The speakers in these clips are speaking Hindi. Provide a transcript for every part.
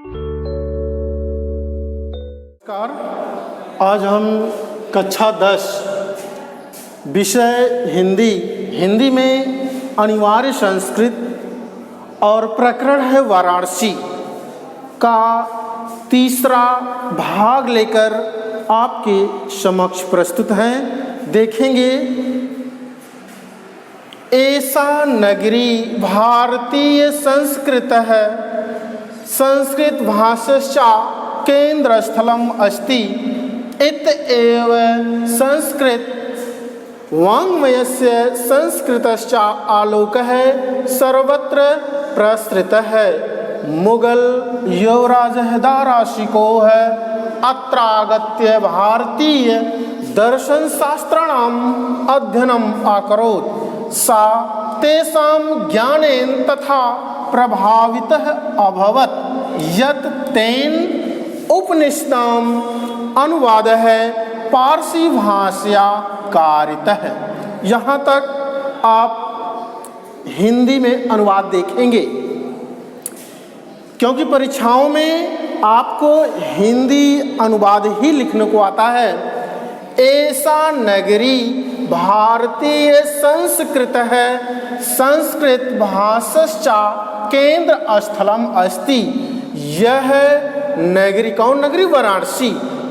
नमस्कार। आज हम कक्षा 10 विषय हिंदी में अनिवार्य संस्कृत और प्रकरण है वाराणसी का तीसरा भाग लेकर आपके समक्ष प्रस्तुत हैं। देखेंगे, ऐसा नगरी भारतीय संस्कृत है, संस्कृत भाषा केंद्रस्थलम अस्ति इत्येव संस्कृत वाङ्मयस्य संस्कृतश्च आलोकः सर्वत्र प्रसृतः। मुगल युवराजः दाराशिकोः अत्रागत्य भारतीय दर्शनशास्त्राणाम् अध्ययनम् अकरोत्। सा तेषां ज्ञानेन तथा प्रभावितः अभवत् यत् तेन उपनिषदाम् अनुवादः पारसी भाषया कारितः। यहाँ तक आप हिंदी में अनुवाद देखेंगे, क्योंकि परीक्षाओं में आपको हिंदी अनुवाद ही लिखने को आता है। ऐसा नगरी भारतीय संस्कृत है, संस्कृत भाषा केंद्र स्थलम अस्ति। यह नगरी, कौन नगरी? वाराणसी।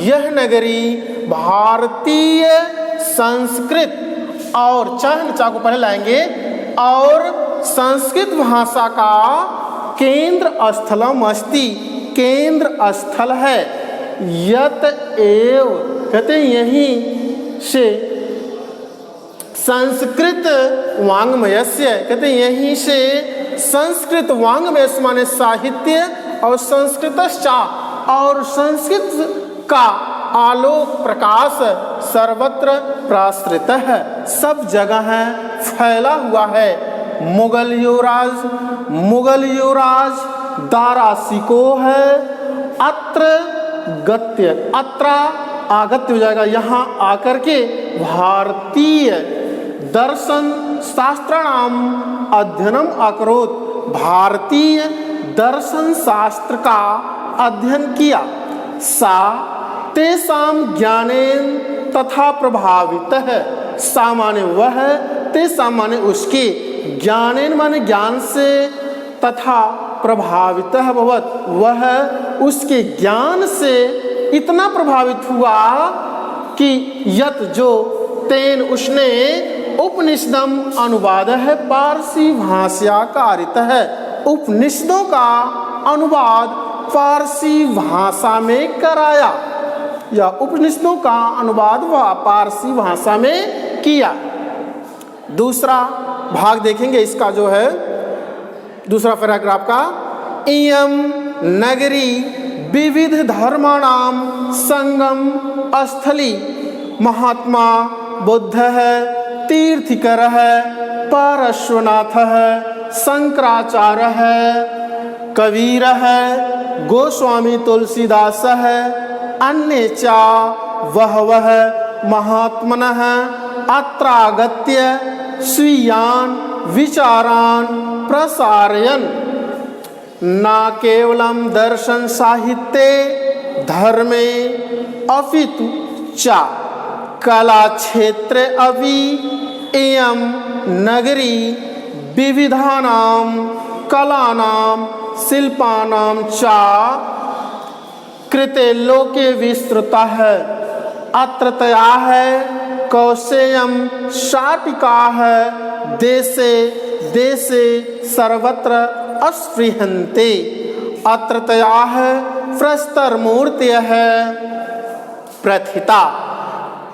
यह नगरी भारतीय संस्कृत और चाह को पहले लाएंगे, और संस्कृत भाषा का केंद्र स्थलम अस्ति, केंद्र स्थल है। यत एव, कहते हैं यहीं से, संस्कृत वाङ्मयस्य, कहते हैं यहीं से संस्कृत वाङ्मय माने साहित्य, और संस्कृतश्चा, और संस्कृत का आलोक प्रकाश सर्वत्र प्रसृत है, सब जगह है, फैला हुआ है। मुगल युवराज दाराशिको है। अत्र आगत्य हो जाएगा, यहाँ आकर के भारतीय दर्शन शास्त्राणाम अध्ययनम अकरोत्, भारतीय दर्शन शास्त्र का अध्ययन किया। सा तेषां ज्ञानेन तथा प्रभावित है। सा माने वह, तेषां माने उसके, ज्ञानेन माने ज्ञान से, तथा प्रभावित भवत, वह उसके ज्ञान से इतना प्रभावित हुआ कि यत जो, तेन उसने, उपनिषदम अनुवाद है पारसी भाषा कारित है, उपनिषदों का अनुवाद पारसी भाषा में कराया, या उपनिषदों का अनुवाद वह पारसी भाषा में किया। दूसरा भाग देखेंगे इसका, जो है दूसरा पैराग्राफ का। इयं नगरी विविध धर्माणाम संगम स्थली, महात्मा बुद्ध है, तीर्थकर है, पार्श्वनाथ है, शंकराचार्य है, कबीर है, गोस्वामी तुलसीदास है, अन्य चा वह महात्मनः अत्रागत्य स्वीयान् विचारान् प्रसारयन् न केवलं दर्शन साहित्ये धर्मे अपितु च कला क्षेत्रे अपि इयं नगरी विविधानां कलानां शिल्पानां च कृते लोके विस्तृता है। अत्र तया है कौशेयम शाटिका है, देशे देशे सर्वत्र अस्पृहन्ते। अत्र तया है प्रस्तर मूर्तिय है प्रथिता।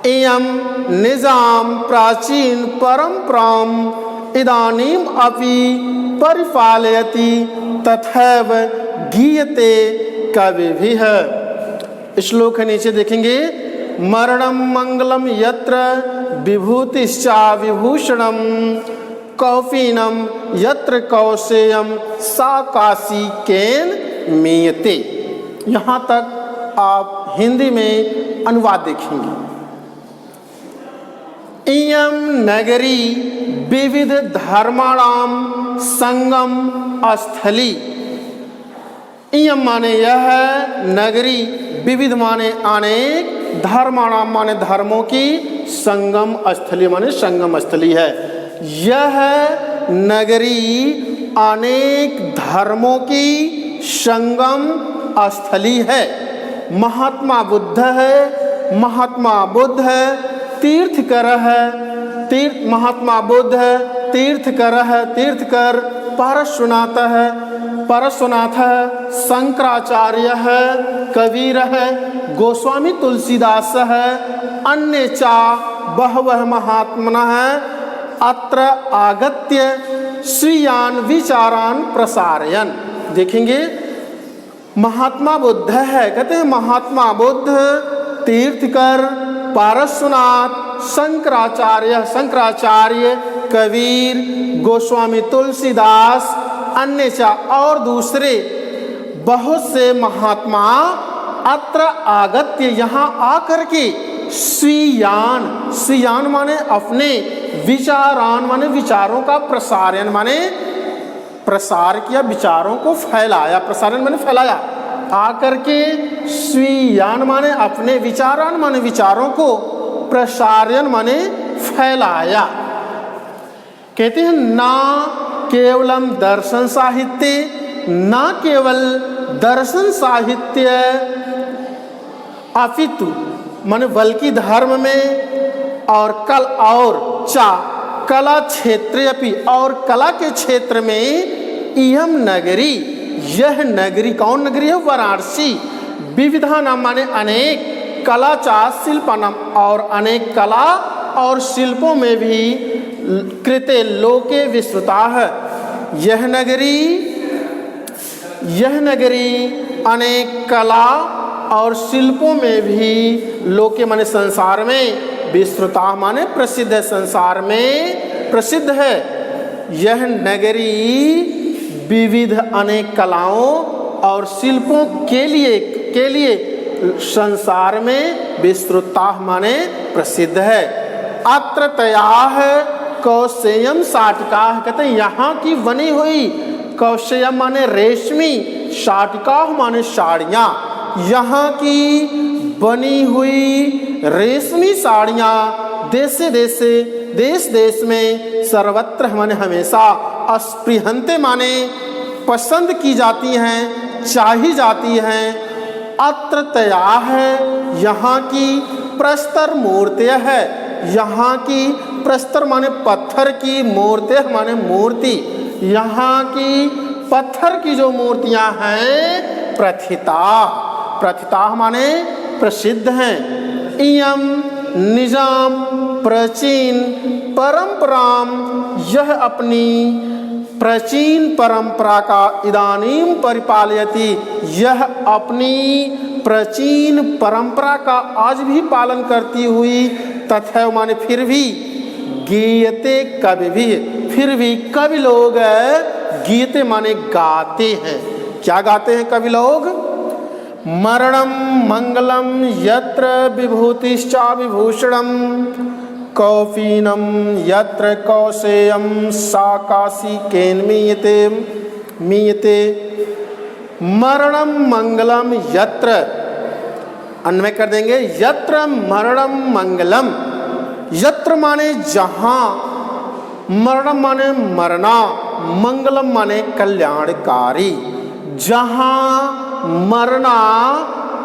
इयं निजाम प्राचीन परंपराम इदानीम अपि परिपालयति तथैव गीयते कविभिः। श्लोक के नीचे देखेंगे, मरणम मंगलम यत्र विभूतिश्चा विभूषणम कौफीनम यत्र कौशेयम सा काशी केन मीयते। यहाँ तक आप हिंदी में अनुवाद देखेंगे। इयं नगरी विविध धर्माणाम संगम स्थली। इयम माने यह नगरी, विविध माने अनेक, धर्माणाम माने धर्मों की, संगम स्थली माने संगम स्थली है। यह नगरी अनेक धर्मों की संगम स्थली है। महात्मा बुद्ध है, महात्मा बुद्ध है तीर्थकर है, महात्मा बुद्ध है तीर्थकर है, तीर्थकर पारस्वनाथ है, पारस्वनाथ है, शंकराचार्य है, कबीर है, गोस्वामी तुलसीदास है, अन्य चा बहवः महात्मनः है, अत्र आगत्य स्वीयान विचारान प्रसारयन्। देखेंगे महात्मा बुद्ध है, कहते हैं महात्मा बुद्ध, तीर्थकर, पारस्वनाथ, शंकराचार्य, शंकराचार्य, कबीर, गोस्वामी तुलसीदास, अन्य चा और दूसरे बहुत से महात्मा अत्र आगत्य यहाँ आकर के स्वीयान, स्वीयान माने अपने, विचारान माने विचारों का प्रसारण माने प्रसार किया, विचारों को फैलाया, प्रसारण माने फैलाया, आकर के स्वीयान माने अपने, विचारान माने विचारों को, प्रसारण माने फैलाया। कहते हैं ना केवलम दर्शन साहित्य, ना केवल दर्शन साहित्य अपितु माने बल्कि धर्म में और कल और चा कला क्षेत्र अपि और कला के क्षेत्र में इयम नगरी, यह नगरी, कौन नगरी है? वाराणसी। विविधा नाम माने अनेक, कला चा शिल्पानाम और अनेक कला और शिल्पों में भी कृते लोके विस्तृता है। यह नगरी अनेक कला और शिल्पों में भी लोके माने संसार में, विस्तृता माने प्रसिद्ध है, संसार में प्रसिद्ध है। यह नगरी विविध अनेक कलाओं और शिल्पों के लिए संसार में विस्तृता माने प्रसिद्ध है। अत्र तयाह कौशेयम शाटिका, कहते हैं यहाँ की बनी हुई, कौशेयम माने रेशमी, शाटिका माने साड़ियाँ, यहाँ की बनी हुई रेशमी साड़ियाँ देश देश में सर्वत्र माने हमेशा, अस्पृहंते माने पसंद की जाती हैं, चाही जाती हैं। अत्र तया है, यहाँ की प्रस्तर मूर्तियाँ है, यहाँ की प्रस्तर माने पत्थर की, मूर्तियाँ माने मूर्ति, यहाँ की पत्थर की जो मूर्तियाँ हैं प्रथिता माने प्रसिद्ध हैं। इयम निजाम प्राचीन परंपराम, यह अपनी प्राचीन परंपरा का इदानीम परिपालयति, यह अपनी प्राचीन परंपरा का आज भी पालन करती हुई, तथा माने फिर भी, गीयते कवि भी, फिर भी कवि लोग गीयते माने गाते हैं। क्या गाते हैं कवि लोग? मरणम मंगलम यत्र विभूतिश्चा विभूषणम, कौफीनम यत्र कौशेयम सा काशी केन मीयते। मरणम मंगलम यत्र, अन्वय कर देंगे, यत्र मरणम मंगलम, यत्र माने जहाँ, मरणम माने मरना, मंगलम माने कल्याणकारी, जहाँ मरना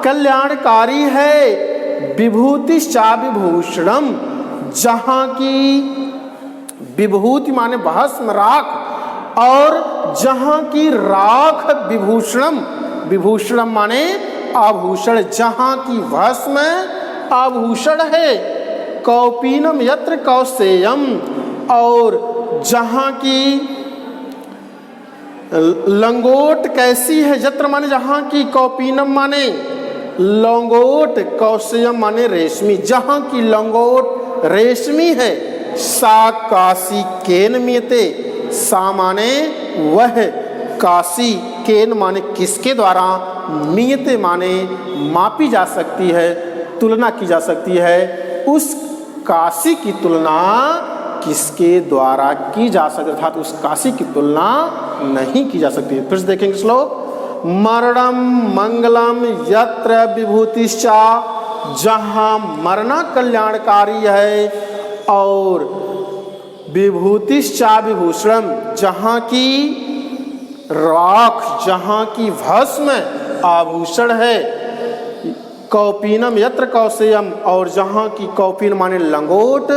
कल्याणकारी है। विभूतिश्चा विभूषणम, जहाँ की विभूति माने भस्म राख, और जहाँ की राख विभूषणम, विभूषणम माने आभूषण, जहाँ की भस्म आभूषण है। कौपीनम यत्र कौशेयम, और जहाँ की लंगोट कैसी है, यत्र माने जहाँ की, कौपीनम माने लंगोट, कौशेयम माने रेशमी, जहाँ की लंगोट रेशमी है। सा काशी केन मीयते, सा माने वह, काशी केन माने किसके द्वारा, मीयते माने मापी जा सकती है, तुलना की जा सकती है। उस काशी की तुलना किसके द्वारा की जा सकती, अर्थात उस काशी की तुलना नहीं की जा सकती। फिर से देखेंगे श्लोक। मरणम मंगलम यत्र विभूतिश्चा, जहाँ मरना कल्याणकारी है और विभूतिश्चा विभूषणम, जहाँ की राख, जहाँ की भस्म आभूषण है। कौपीनम यत्र कौशेयम, और जहाँ की कौपीन माने लंगोट,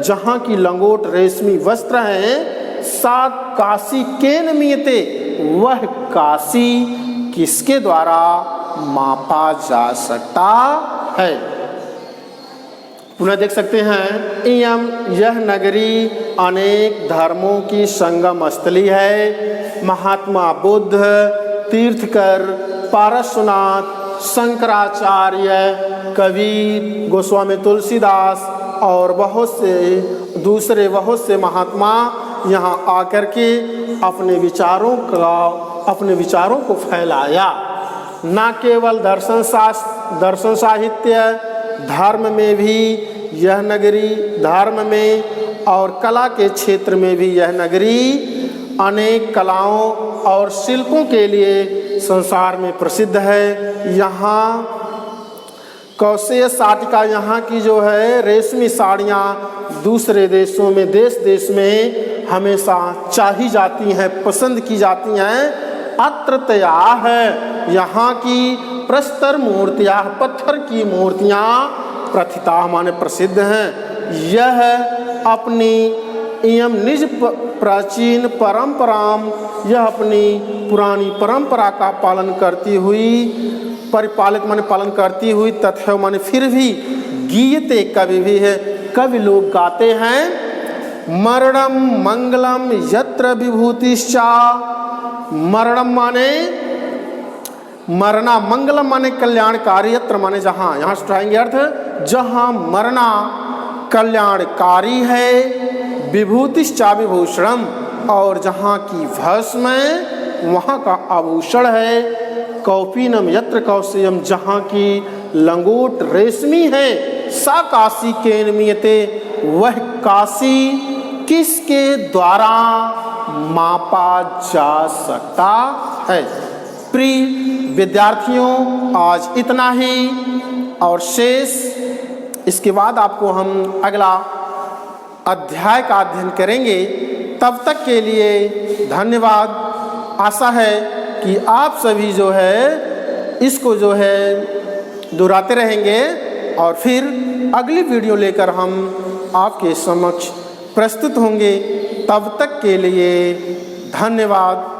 जहाँ की लंगोट रेशमी वस्त्र है। सा काशी केन मीयते, वह काशी किसके द्वारा मापा जा सकता है। पुनः देख सकते हैं, इयम यह नगरी अनेक धर्मों की संगम स्थली है। महात्मा बुद्ध, तीर्थकर, पारसनाथ, शंकराचार्य, कबीर, गोस्वामी तुलसीदास और बहुत से महात्मा यहाँ आकर के अपने विचारों को फैलाया। न केवल दर्शन साहित्य, धर्म में भी यह नगरी, धर्म में और कला के क्षेत्र में भी यह नगरी अनेक कलाओं और शिल्पों के लिए संसार में प्रसिद्ध है। यहाँ कौशेय साटिका, यहाँ की जो है रेशमी साड़ियाँ दूसरे देशों में, देश में हमेशा चाही जाती हैं, पसंद की जाती हैं। अत्रतया है, यहाँ की प्रस्तर मूर्तियाँ, पत्थर की मूर्तियाँ प्रथिता माने प्रसिद्ध हैं। यह अपनी एवं निज प्राचीन परंपराम, यह अपनी पुरानी परंपरा का पालन करती हुई, परिपालित माने पालन करती हुई, तथैव माने फिर भी, गीयते कवि भी है, कवि लोग गाते हैं। मरणम मंगलम यत्र विभूतिश्चा, मरणम माने मरना, मंगलम माने कल्याणकारी, यत्र माने जहाँ, यहाँ सुठाएंगे अर्थ, जहाँ मरना कल्याणकारी है। विभूतिश्चा विभूषणम, और जहाँ की भस्म वहाँ का आभूषण है। कौपीनम यत्र कौशेयम, जहाँ की लंगोट रेशमी है। सा काशी केन मीयते, वह काशी किसके द्वारा मापा जा सकता है। प्रिय विद्यार्थियों, आज इतना ही, और शेष इसके बाद आपको हम अगला अध्याय का अध्ययन करेंगे। तब तक के लिए धन्यवाद। आशा है कि आप सभी जो है इसको जो है दोहराते रहेंगे, और फिर अगली वीडियो लेकर हम आपके समक्ष प्रस्तुत होंगे। तब तक के लिए धन्यवाद।